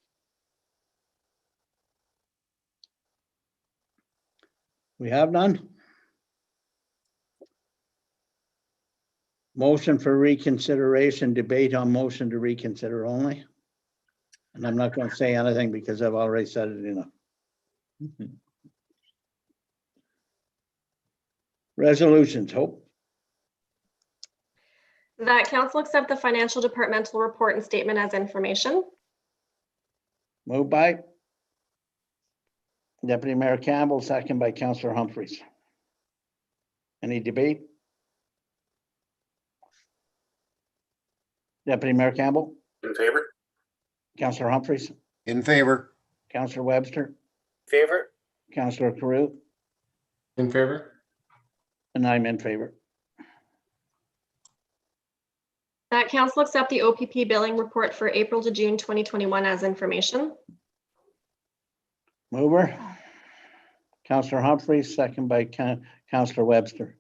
A: We have none? Motion for reconsideration, debate on motion to reconsider only. And I'm not going to say anything because I've already said it enough. Resolutions, Hope.
C: that council accept the financial departmental report and statement as information.
A: Moved by Deputy Mayor Campbell, second by Councillor Humphreys. Any debate? Deputy Mayor Campbell,
D: In favor?
A: Councillor Humphreys,
B: In favor.
A: Councillor Webster,
I: Favor?
A: Councillor Carew,
L: In favor?
A: and I'm in favor.
C: That council accept the OPP billing report for April to June 2021 as information.
A: Mover, Councillor Humphreys, second by Councillor Webster.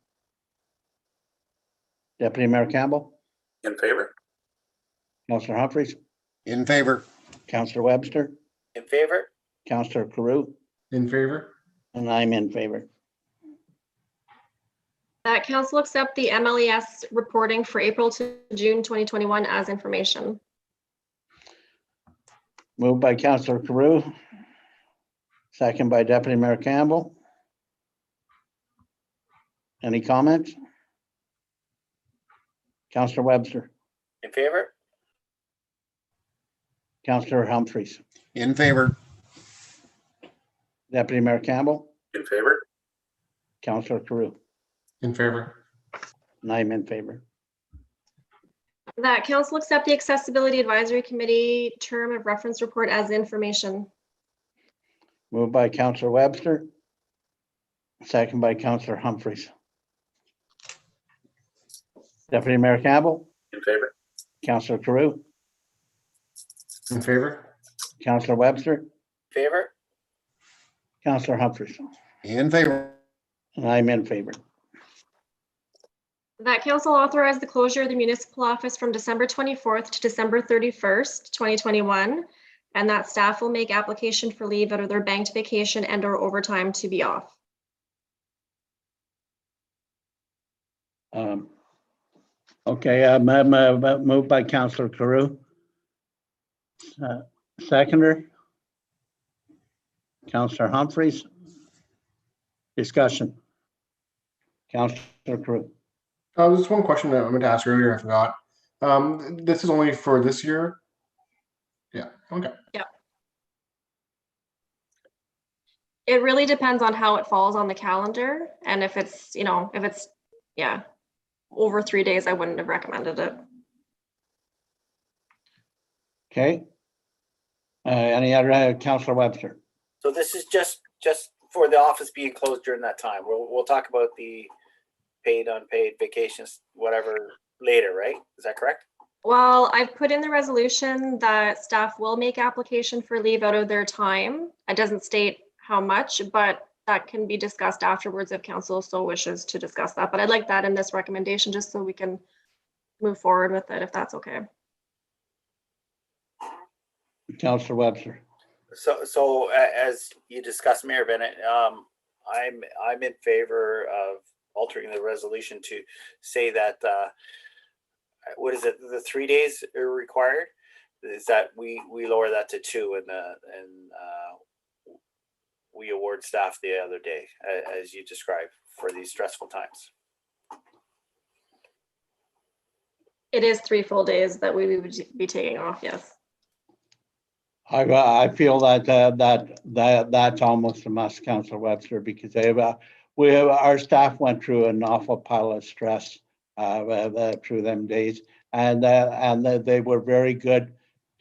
A: Deputy Mayor Campbell,
D: In favor?
A: Councillor Humphreys,
B: In favor.
A: Councillor Webster,
I: In favor?
A: Councillor Carew,
L: In favor?
A: and I'm in favor.
C: That council accept the MLES reporting for April to June 2021 as information.
A: Moved by Councillor Carew, second by Deputy Mayor Campbell. Any comments? Councillor Webster,
I: In favor?
A: Councillor Humphreys,
B: In favor.
A: Deputy Mayor Campbell,
D: In favor?
A: Councillor Carew,
L: In favor?
A: and I'm in favor.
C: That council accept the Accessibility Advisory Committee term of reference report as information.
A: Moved by Councillor Webster, second by Councillor Humphreys. Deputy Mayor Campbell,
D: In favor?
A: Councillor Carew,
L: In favor?
A: Councillor Webster,
I: Favor?
A: Councillor Humphreys,
B: In favor.
A: and I'm in favor.
C: That council authorize the closure of the municipal office from December 24th to December 31st, 2021, and that staff will make application for leave out of their banked vacation and or overtime to be off.
A: Okay, moved by Councillor Carew. Seconder. Councillor Humphreys. Discussion. Councillor Carew.
L: There's one question that I meant to ask earlier, I forgot. This is only for this year? Yeah, okay.
C: It really depends on how it falls on the calendar, and if it's, yeah, over 3 days, I wouldn't have recommended it.
A: Okay. Any other, Councillor Webster?
I: So this is just for the office being closed during that time. We'll talk about the paid, unpaid vacations, whatever later, right? Is that correct?
C: Well, I've put in the resolution that staff will make application for leave out of their time. It doesn't state how much, but that can be discussed afterwards if council so wishes to discuss that. But I'd like that in this recommendation just so we can move forward with it, if that's okay.
A: Councillor Webster.
I: So as you discussed, Mayor Bennett, I'm in favor of altering the resolution to say that what is it? The 3 days are required. Is that we lower that to 2 and we award staff the other day, as you described, for these stressful times.
C: It is 3 full days that we would be taking off, yes.
A: I feel that's almost a must, Councillor Webster, because our staff went through an awful pile of stress through them days, and they were very good.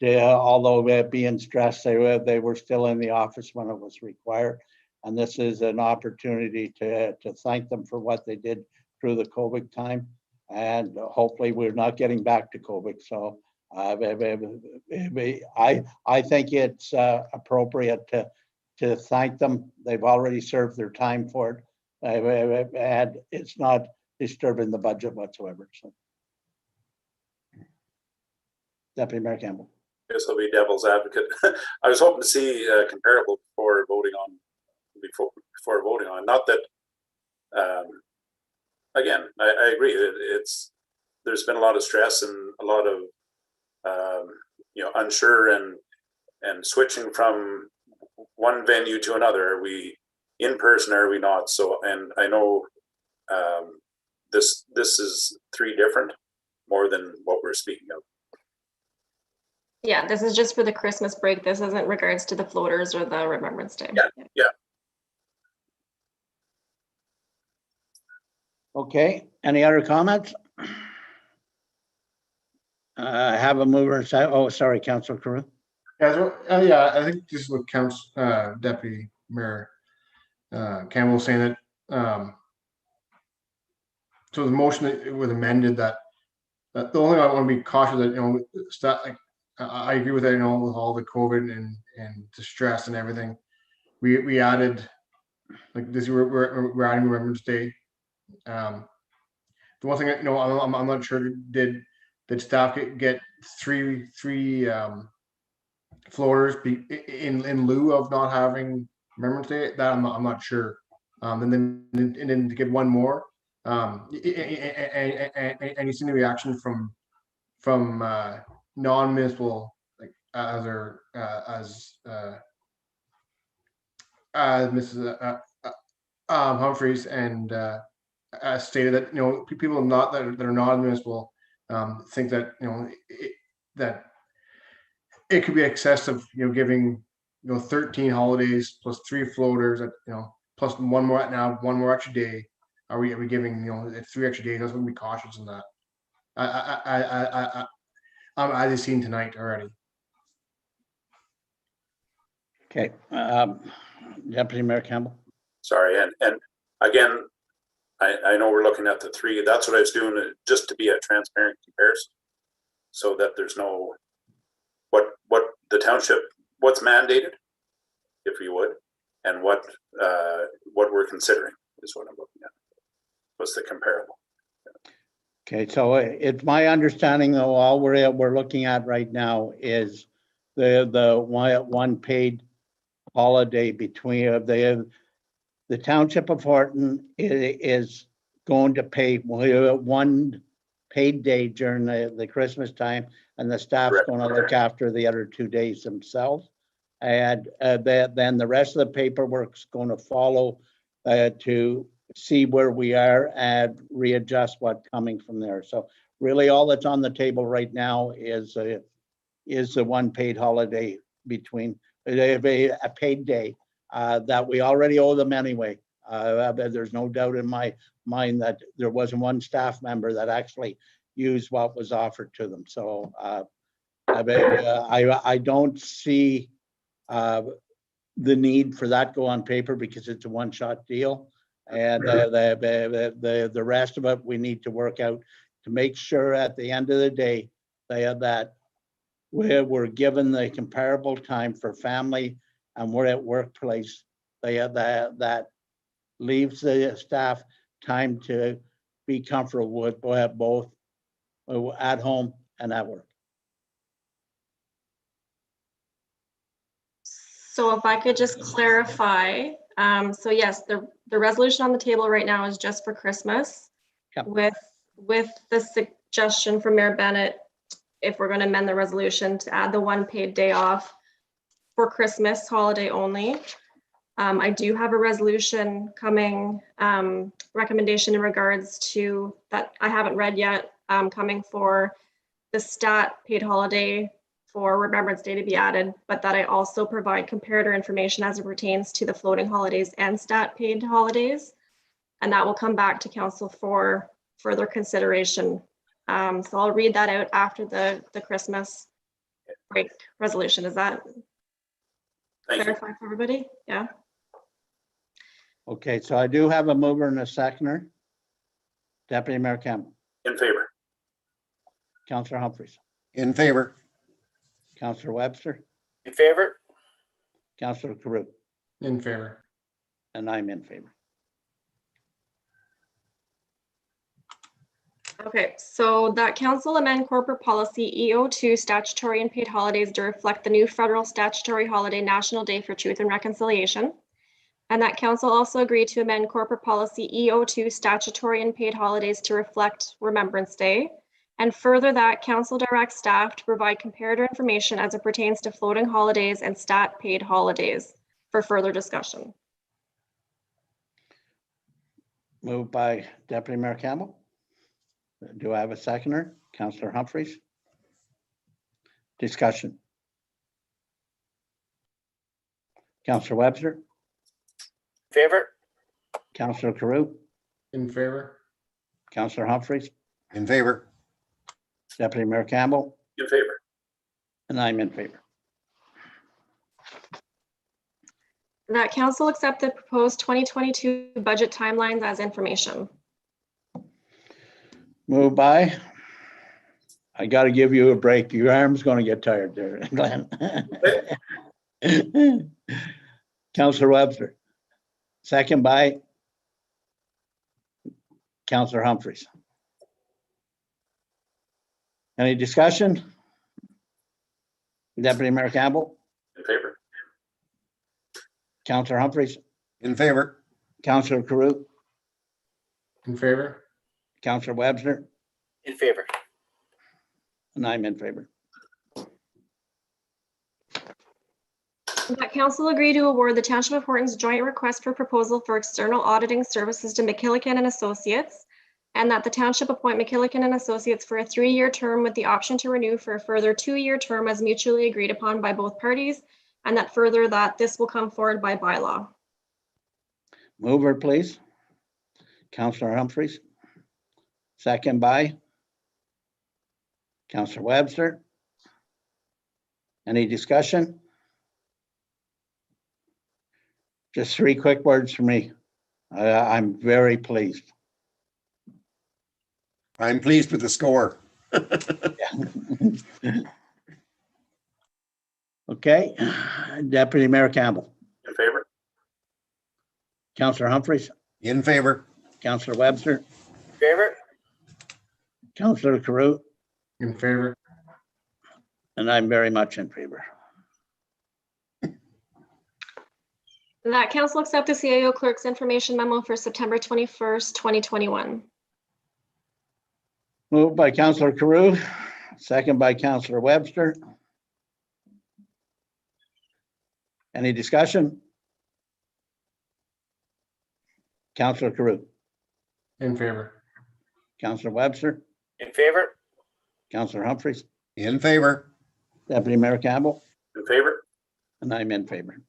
A: Although being stressed, they were still in the office when it was required, and this is an opportunity to thank them for what they did through the COVID time, and hopefully we're not getting back to COVID. So I think it's appropriate to thank them. They've already served their time for it, and it's not disturbing the budget whatsoever. So, Deputy Mayor Campbell.
D: Guess I'll be devil's advocate. I was hoping to see comparable before voting on. Not that. Again, I agree. There's been a lot of stress and a lot of unsure and switching from one venue to another. Are we in person or are we not? So, and I know this is 3 different, more than what we're speaking of.
C: Yeah, this is just for the Christmas break. This isn't regards to the floaters or the Remembrance Day.
D: Yeah.
A: Okay, any other comments? Have a mover and second. Oh, sorry, Councillor Carew.
L: Yeah, I think this is what Deputy Mayor Campbell was saying that. So the motion that it was amended that the only thing I want to be cautious that I agree with that, with all the COVID and the stress and everything. We added like this. We're adding Remembrance Day. The one thing I'm not sure did staff get three floaters in lieu of not having Remembrance Day? That I'm not sure. And then to get one more. And you see the reaction from non-municipal, like as Mrs. Humphreys and stated that people that are non-municipal think that that it could be excessive, giving 13 holidays plus 3 floaters at plus one more extra day. Are we giving 3 extra days? That's going to be cautious in that. As you've seen tonight already.
A: Okay, Deputy Mayor Campbell.
D: Sorry, and again, I know we're looking at the 3. That's what I was doing, just to be a transparent comparison, so that there's no what the township, what's mandated, if you would, and what we're considering is what I'm looking at. What's the comparable?
A: Okay, so it's my understanding though, all we're looking at right now is the one paid holiday between the Township of Horton is going to pay one paid day during the Christmas time, and the staff's going to look after the other 2 days themselves. And then the rest of the paperwork's going to follow to see where we are and readjust what's coming from there. So really all that's on the table right now is the one paid holiday between, a paid day that we already owe them anyway. There's no doubt in my mind that there wasn't one staff member that actually used what was offered to them. So I don't see the need for that go on paper because it's a one-shot deal. And the rest of it, we need to work out to make sure at the end of the day, that we're given the comparable time for family and we're at workplace. That leaves the staff time to be comfortable with both at home and at work.
C: So if I could just clarify, so yes, the resolution on the table right now is just for Christmas.
A: Yep.
C: With the suggestion from Mayor Bennett, if we're going to amend the resolution to add the one paid day off for Christmas holiday only. I do have a resolution coming, recommendation in regards to that I haven't read yet, coming for the stat paid holiday for Remembrance Day to be added, but that I also provide comparator information as it pertains to the floating holidays and stat paid holidays. And that will come back to council for further consideration. So I'll read that out after the Christmas break resolution. Is that clarify for everybody? Yeah.
A: Okay, so I do have a mover and a seconder. Deputy Mayor Campbell.
D: In favor.
A: Councillor Humphries.
B: In favor.
A: Councillor Webster.
I: In favor?
A: Councillor Carew.
L: In favor.
A: And I'm in favor.
C: Okay, so that council amend corporate policy EO2 statutory and paid holidays to reflect the new federal statutory holiday National Day for Truth and Reconciliation. And that council also agreed to amend corporate policy EO2 statutory and paid holidays to reflect Remembrance Day. And further, that council directs staff to provide comparator information as it pertains to floating holidays and stat paid holidays for further discussion.
A: Moved by Deputy Mayor Campbell. Do I have a seconder? Councillor Humphries. Discussion. Councillor Webster.
I: Favor?
A: Councillor Carew.
L: In favor.
A: Councillor Humphries.
B: In favor.
A: Deputy Mayor Campbell.
D: In favor.
A: And I'm in favor.
C: That council accept the proposed 2022 budget timelines as information.
A: Moved by. I got to give you a break. Your arm's going to get tired there, Glenn. Councillor Webster. Second by Councillor Humphries. Any discussion? Deputy Mayor Campbell.
D: In favor.
A: Councillor Humphries.
B: In favor.
A: Councillor Carew.
L: In favor.
A: Councillor Webster.
I: In favor.
A: And I'm in favor.
C: That council agree to award the Township of Horton's joint request for proposal for external auditing services to McKillican and Associates, and that the township appoint McKillican and Associates for a 3-year term with the option to renew for a further 2-year term as mutually agreed upon by both parties, and that further that this will come forward by bylaw.
A: Mover, please. Councillor Humphries. Second by Councillor Webster. Any discussion? Just 3 quick words for me. I'm very pleased.
B: I'm pleased with the score.
A: Okay, Deputy Mayor Campbell.
D: In favor.
A: Councillor Humphries.
B: In favor.
A: Councillor Webster.
I: Favor?
A: Councillor Carew.
L: In favor.
A: And I'm very much in favor.
C: That council accept the CAO clerk's information memo for September 21st, 2021.
A: Moved by Councillor Carew, second by Councillor Webster. Any discussion? Counselor Carew,
L: In favor.
A: Counselor Webster,
I: In favor?
A: Counselor Humphries,
B: In favor.
A: Deputy Mayor Campbell,
D: In favor?
A: and I'm in favor.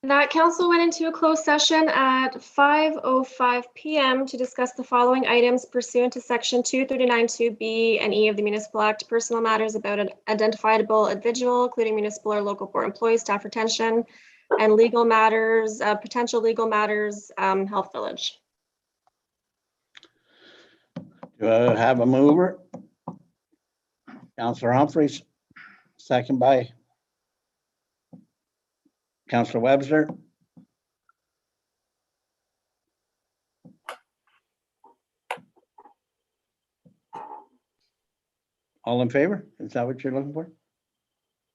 C: That council went into a closed session at 5:05 PM to discuss the following items pursuant to section 239(2)B and E of the Municipal Act, personal matters about an identifiable individual, including municipal or local board employees, staff retention, and legal matters, potential legal matters, Health Village.
A: Do I have a mover? Counselor Humphries, second by Counselor Webster. All in favor? Is that what you're looking for?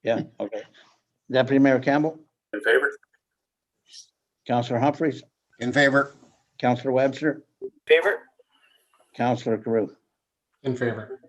A: Yeah, okay. Deputy Mayor Campbell,
D: In favor?
A: Counselor Humphries,
B: In favor.
A: Counselor Webster,
I: Favor?
A: Counselor Carew.
L: In favor.